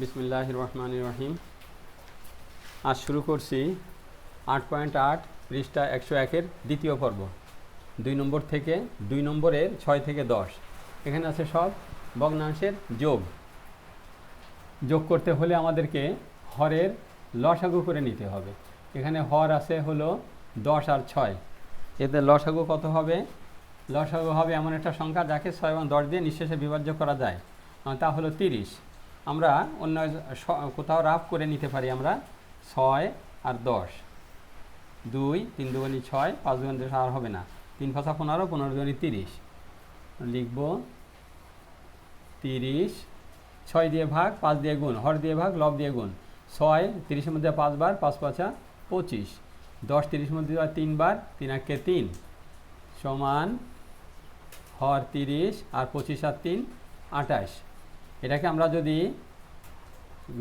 বিসমিল্লাহির রহমানির রহিম। আজ শুরু করছি 8.8 পৃষ্ঠা 101-এর দ্বিতীয় পর্ব, 2 নম্বর থেকে 2 নম্বরের 6 থেকে 10। এখানে আছে সব ভগ্নাংশের যোগ করতে হলে আমাদেরকে হরের লসাগু করে নিতে হবে। এখানে হর আছে হলো 10 আর 6, এতে লসাগু কত হবে? লসাগু হবে এমন একটা সংখ্যা যাকে 6 এবং 10 দিয়ে নিঃশেষে বিভাজ্য করা যায়, তা হলো 30। আমরা অন্য কোথাও রাফ করে নিতে পারি। আমরা 6 আর 10, 2 3 দুগুণী 6, 5 দুগুণী 10 আর হবে না, 3 5 15, 15 দুগুণী 30 লিখব। 30 6 দিয়ে ভাগ, 5 দিয়ে গুণ, হর দিয়ে ভাগ, লব দিয়ে গুণ। 6 30-এর মধ্যে 5 বার, 5 5 25। 10 30-এর মধ্যে 3 বার, 3 1 3 সমান হর 30 আর 25 আর 3 28। এটাকে আমরা যদি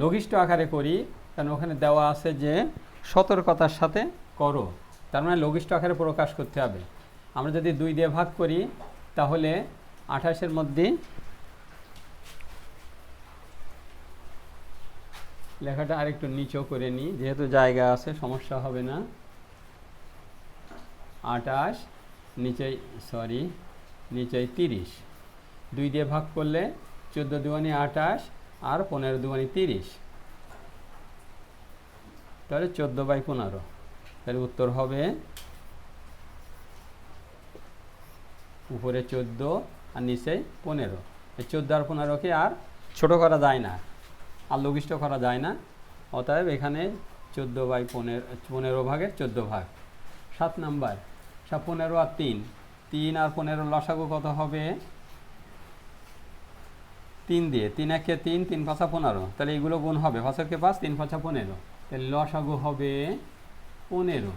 লঘিষ্ঠ আকারে করি, কারণ ওখানে দেওয়া আছে যে সতর্কতার সাথে করো, তার মানে লঘিষ্ঠ আকারে প্রকাশ করতে হবে। আমরা যদি 2 দিয়ে ভাগ করি তাহলে 28-এর মধ্যে লেখাটা আরেকটু নিচেও করে নিই, যেহেতু জায়গা আছে সমস্যা হবে না। 28 নিচে 30, 2 দিয়ে ভাগ করলে 14 দুগুণী 28 আর 15 দুগুণী 30, তাহলে 14/15। তাহলে উত্তর হবে উপরে 14 আর নিচে 15। এই 14 আর 15কে আর ছোট করা যায় না, আর লঘিষ্ঠ করা যায় না, অতএব এখানে 14/15 ভাগের 14 ভাগ। 7 নাম্বার, 15 আর 3 আর 15 লসাগু কত হবে? 3 দিয়ে, 3 1 3, 3 5 15, তাহলে এইগুলো গুণ হবে, 5 1 5, 3 5 15, তাহলে লসাগু হবে 15।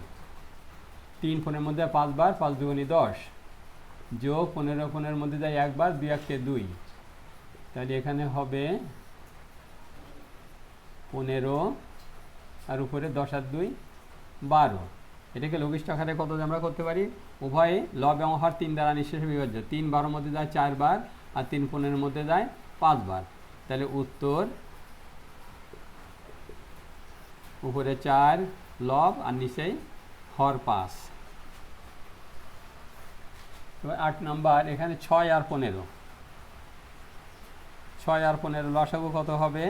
3 15-এর মধ্যে 5 বার, 5 দুগুণী 10, যোগ 15 15-এর মধ্যে যায় 1 বার, 2 1 2, তাহলে এখানে হবে 15 আর উপরে 10 আর 2 12। এটাকে লঘিষ্ঠ আকারে কত আমরা করতে পারি? উভয়ে লব এবং হর 3 দ্বারা নিঃশেষে বিভাজ্য। 3 12-এর মধ্যে যায় 4 বার, আর 3 15-এর মধ্যে যায় 5 বার, তাহলে উত্তর উপরে 4 লব আর নিচেই হর 5। এবার 8 নাম্বার, এখানে 6 আর 15। 6 আর 15 লসাগু কত হবে?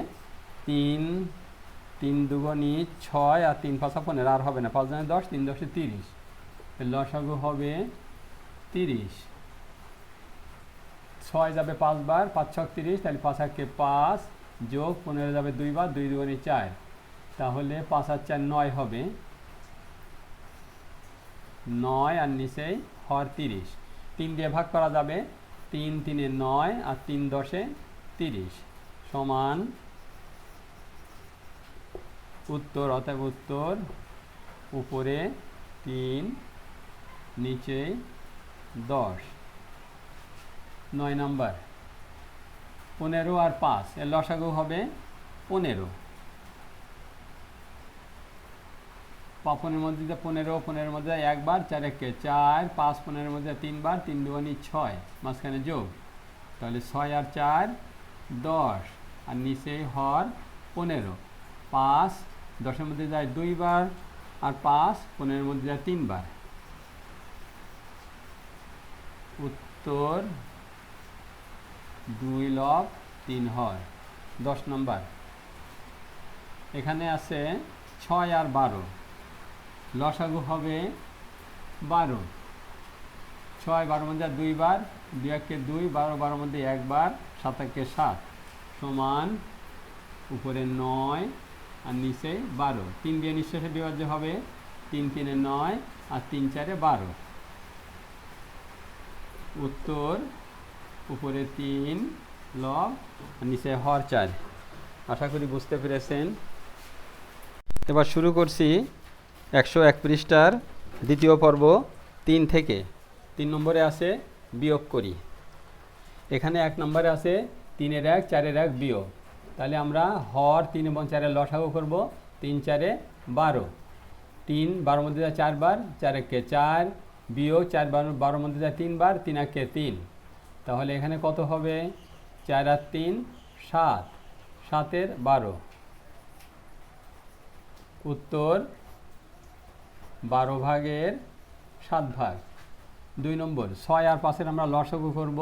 3 দুগুণী 6 আর 3 5 15, আর হবে না, 5 দুগুণী 10, 3 10 30, লসাগু হবে 30। 6 যাবে 5 বার, 5 6 30, তাহলে 5 1 5, যোগ 15 যাবে 2 বার, 2 দুগুণী 4, তাহলে 5 আর 4 9 হবে, 9 আর নিচে হর 30। 3 দিয়ে ভাগ করা যাবে, 3 3 9 আর 3 10 30 সমান উত্তর, অতএব উত্তর উপরে 3 নিচে 10। 9 নাম্বার, 15 আর 5 এর লসাগু হবে 15। 5-এর মধ্যে 15, 15-এর মধ্যে 1 বার, 4 1 4, 5 15-এর মধ্যে 3 বার, 3 দুগুণী 6, মাঝখানে যোগ, তাহলে 6 আর 4 10, আর নিচে হর 15। 5 10-এর মধ্যে যায় 2 বার, আর 5 15-এর মধ্যে যায় 3 বার, উত্তর 2 লব 3 হর। 10 নম্বর, এখানে আছে 6 আর 12, লসাগু হবে 12। 6 12-এর মধ্যে 2 বার, 2 1 2, 12 12-এর মধ্যে 1 বার, 7 1 7 সমান উপরে 9 আর নিচে 12। 3 দিয়ে নিঃশেষে বিভাজ্য হবে, 3 3 9 আর 3 4 12, উত্তর উপরে 3 লব আর নিচে হর 4। আশা করি বুঝতে পেরেছেন। এবার শুরু করছি 101 পৃষ্ঠার দ্বিতীয় পর্ব 3 থেকে। 3 নম্বরে আছে বিয়োগ করি। এখানে 1 নম্বরে আছে 3-এর 1 4-এর 1 বিয়োগ, তাহলে আমরা হর 3 এবং 4-এর লসাগু করব। 3 4 12, 3 12-এর মধ্যে যায় 4 বার, 4 1 4, বিয়োগ 4 12-এর মধ্যে যায় 3 বার, 3 1 3, তাহলে এখানে কত হবে? 4 আর 3 7, 7 12, উত্তর 12 ভাগের 7 ভাগ। 2 নম্বর 6 আর 5-এর আমরা লসাগু করব।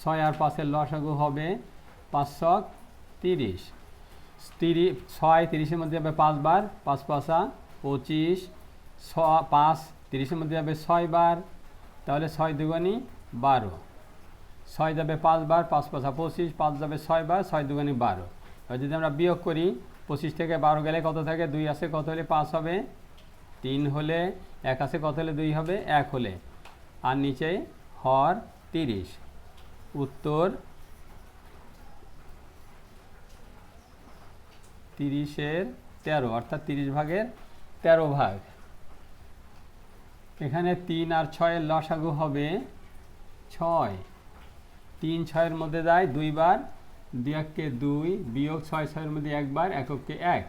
6 আর 5-এর লসাগু হবে 5 ছক 30। 6 30-এর মধ্যে যাবে 5 বার, 5 5 25, 5 30-এর মধ্যে যাবে 6 বার, তাহলে 6 দুগুণী 12। 6 যাবে 5 বার, 5 5 25, 5 যাবে 6 বার, 6 দুগুণী 12। আর যদি আমরা বিয়োগ করি 25 থেকে 12 গেলে কত থাকে? 2 আছে, কত হলে 5 হবে? 3 হলে, 1 আছে, কত হলে 2 হবে? 1 হলে। আর নিচে হর 30, উত্তর 30-এর 13, অর্থাৎ 30 ভাগের 13 ভাগ। এখানে 3 আর 6-এর লসাগু হবে 6। 3 6-এর মধ্যে যায় 2 বার, 2 এককে 2, বিয়োগ 6 6-এর মধ্যে 1 বার, এককে 1,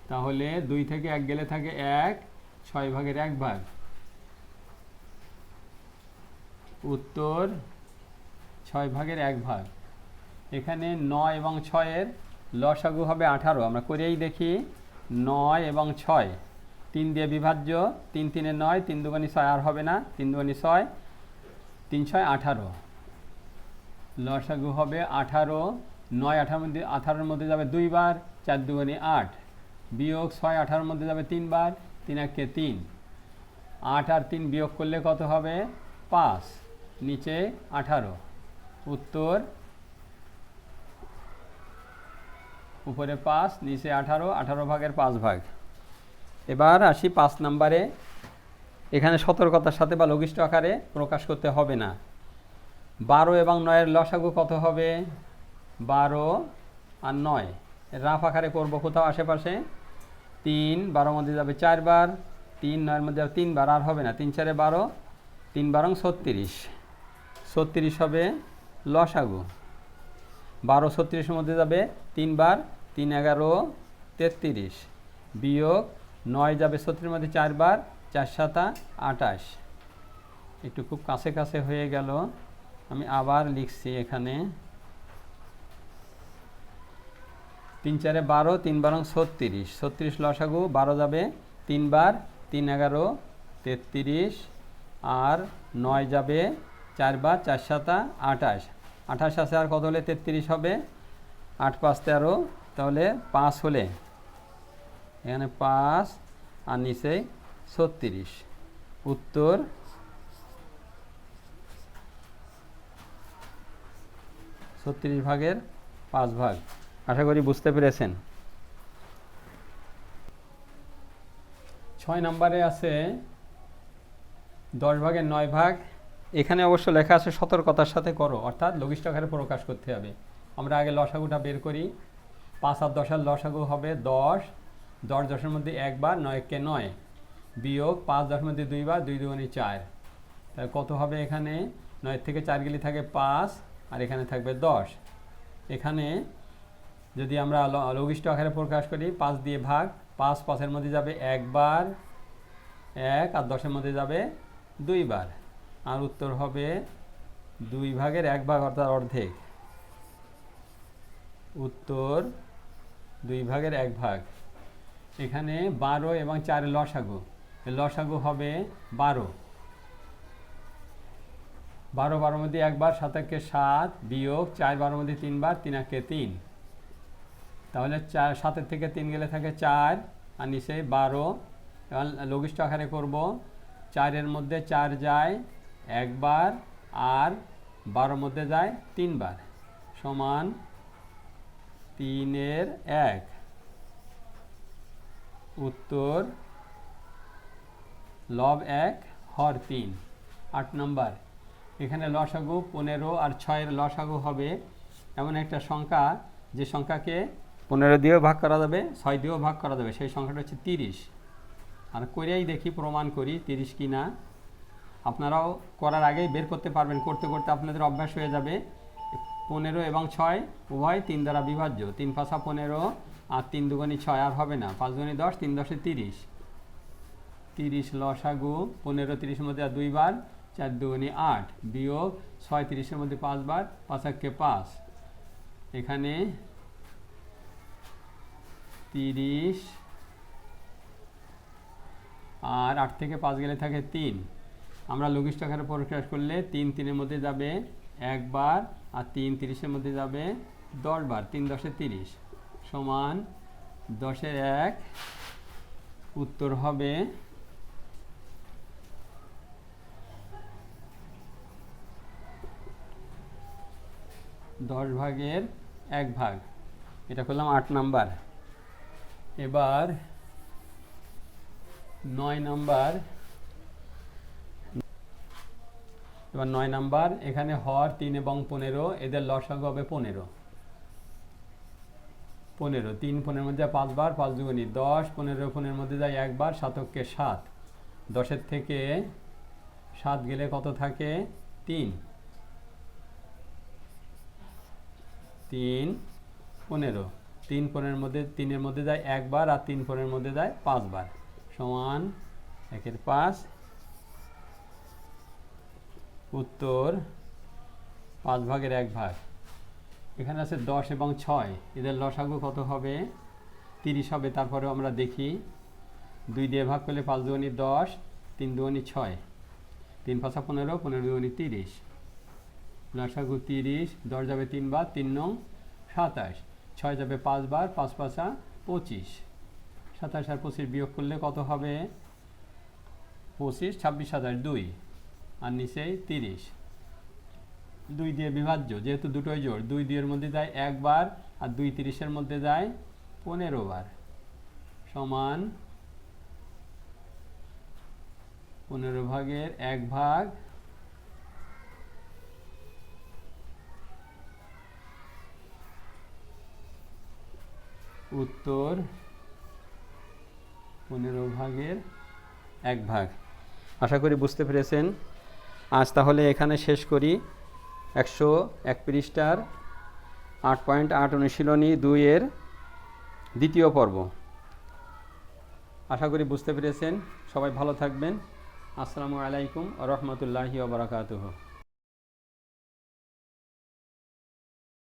তাহলে 2 থেকে 1 গেলে থাকে 1, 6 ভাগের 1 ভাগ, উত্তর 6 ভাগের 1 ভাগ। এখানে 9 এবং 6-এর লসাগু হবে 18, আমরা করেই দেখি। 9 এবং 6 3 দিয়ে বিভাজ্য, 3 3 9, 3 দুগুণী 6, আর হবে না, 3 দুগুণী 6, 3 6 18, লসাগু হবে 18। 9 18-এর মধ্যে যাবে 2 বার, 4 দুগুণী 8, বিয়োগ 6 18-এর মধ্যে যাবে 3 বার, 3 একে 3, 8 আর 3 বিয়োগ করলে কত হবে? 5, নিচে 18, উত্তর উপরে 5, নিচে 18, 18 ভাগের 5 ভাগ। এবার আসি 5 নম্বরে। এখানে সতর্কতার সাথে বা লঘিষ্ঠ আকারে প্রকাশ করতে হবে না। 12 এবং 9-এর লসাগু কত হবে? 12 আর 9 রাফ আকারে করব কোথাও আশেপাশে। 3 12-এর মধ্যে যাবে 4 বার, 3 9-এর মধ্যে যাবে 3 বার, আর হবে না, 3 4 12, 3 12 36, 36 হবে লসাগু। 12 36-এর মধ্যে যাবে 3 বার, 3 11 33, বিয়োগ 9 যাবে 36-এর মধ্যে 4 বার, 4 7 28। একটু খুব কাছে কাছে হয়ে গেল, আমি আবার লিখছি এখানে। 3 4 12, 3 12 36, 36 লসাগু। 12 যাবে 3 বার, 3 11 33, আর 9 যাবে 4 বার, 4 7 28, 28 আছে, আর কত হলে 33 হবে? 8 5 13, তাহলে 5 হলে এখানে 5 আর নিচে 36, উত্তর 36 ভাগের 5 ভাগ। আশা করি বুঝতে পেরেছেন। 6 নম্বরে আছে 10 ভাগের 9 ভাগ। এখানে অবশ্য লেখা আছে সতর্কতার সাথে করো, অর্থাৎ লঘিষ্ঠ আকারে প্রকাশ করতে হবে। আমরা আগে লসাগুটা বের করি। 5 আর 10-এর লসাগু হবে 10, 10 10-এর মধ্যে 1 বার, 9 কে 9, বিয়োগ 5 10-এর মধ্যে 2 বার, 2 দুগুণী 4, তাহলে কত হবে? এখানে 9 থেকে 4 গেলে থাকে 5, আর এখানে থাকবে 10। এখানে যদি আমরা লঘিষ্ঠ আকারে প্রকাশ করি, 5 দিয়ে ভাগ, 5 5-এর মধ্যে যাবে 1 বার, 1, আর 10-এর মধ্যে যাবে 2 বার, আর উত্তর হবে 2 ভাগের 1 ভাগ, অর্থাৎ অর্ধেক, উত্তর 2 ভাগের 1 ভাগ। এখানে 12 এবং 4-এর লসাগু, লসাগু হবে 12। 12 12-এর মধ্যে 1 বার, 7 একে 7, বিয়োগ 4 12-এর মধ্যে 3 বার, 3 একে 3, তাহলে 7-এর থেকে 3 গেলে থাকে 4, আর নিচে 12। এখন লঘিষ্ঠ আকারে করব। 4-এর মধ্যে 4 যায় 1 বার, আর 12-এর মধ্যে যায় 3 বার, সমান 3-এর 1, উত্তর লব 1 হর 3। 8 নম্বর, এখানে লসাগু 15 আর 6-এর লসাগু হবে এমন একটা সংখ্যা, যে সংখ্যাকে 15 দিয়েও ভাগ করা যাবে, 6 দিয়েও ভাগ করা যাবে, সেই সংখ্যাটা হচ্ছে 30। আর করেই দেখি, প্রমাণ করি 30 কি না। আপনারাও করার আগেই বের করতে পারবেন, করতে করতে আপনাদের অভ্যাস হয়ে যাবে। 15 এবং 6 উভয় 3 দ্বারা বিভাজ্য, 3 5 15, আর 3 দুগুণী 6, আর হবে না, 5 দুগুণী 10, 3 10 30, 30 লসাগু। 15 30-এর মধ্যে 2 বার, 4 দুগুণী 8, বিয়োগ 6 30-এর মধ্যে 5 বার, 5 একে 5, এখানে 30, আর 8 থেকে 5 গেলে থাকে 3। আমরা লঘিষ্ঠ আকারে প্রকাশ করলে 3 3-এর মধ্যে যাবে 1 বার, আর 3 30-এর মধ্যে যাবে 10 বার। 3 10 30 সমান 10-এর 1। উত্তর হবে 10 ভাগের 1 ভাগ। এটা করলাম 8 নাম্বার। এবার 9 নাম্বার। এখানে হর 3 এবং 15, এদের লসাগু হবে 15। 3 15-এর মধ্যে 5 বার, 5 দুগুণী 10, 15 15-এর মধ্যে যায় 1 বার, 7 7। 10-এর থেকে 7 গেলে কত থাকে? 3 3 15। 3 15-এর মধ্যে 3-এর মধ্যে যায় 1 বার, আর 3 15-এর মধ্যে যায় 5 বার, সমান 1-এর 5। উত্তর 5 ভাগের 1 ভাগ। এখানে আছে 10 এবং 6, এদের লসাগু কত হবে? 30 হবে। তারপরে আমরা দেখি 2 দিয়ে ভাগ করলে 5 দুগুণী 10, 3 দুগুণী 6, 3 5 15, 15 দুগুণী 30। লসাগু 30, 10 যাবে 3 বার, 3 9 27, 6 যাবে 5 বার, 5 5 25। 27 আর 25 বিয়োগ করলে কত হবে? 25, 26 27 2, আর নিচে 30। 2 দিয়ে বিভাজ্য, যেহেতু দুটোই জোড়। 2 2-এর মধ্যে যায় 1 বার, আর 2 30-এর মধ্যে যায় 15 বার, সমান 15 ভাগের 1 ভাগ। উত্তর 15 ভাগের 1 ভাগ। আশা করি বুঝতে পেরেছেন। আজ তাহলে এখানে শেষ করি। 101 পৃষ্ঠার 8.8 অনুশীলনী 2-এর দ্বিতীয় পর্ব। আশা করি বুঝতে পেরেছেন। সবাই ভালো থাকবেন। আসসালামু আলাইকুম ওয়া রাহমাতুল্লাহি ওয়া বারাকাতুহু।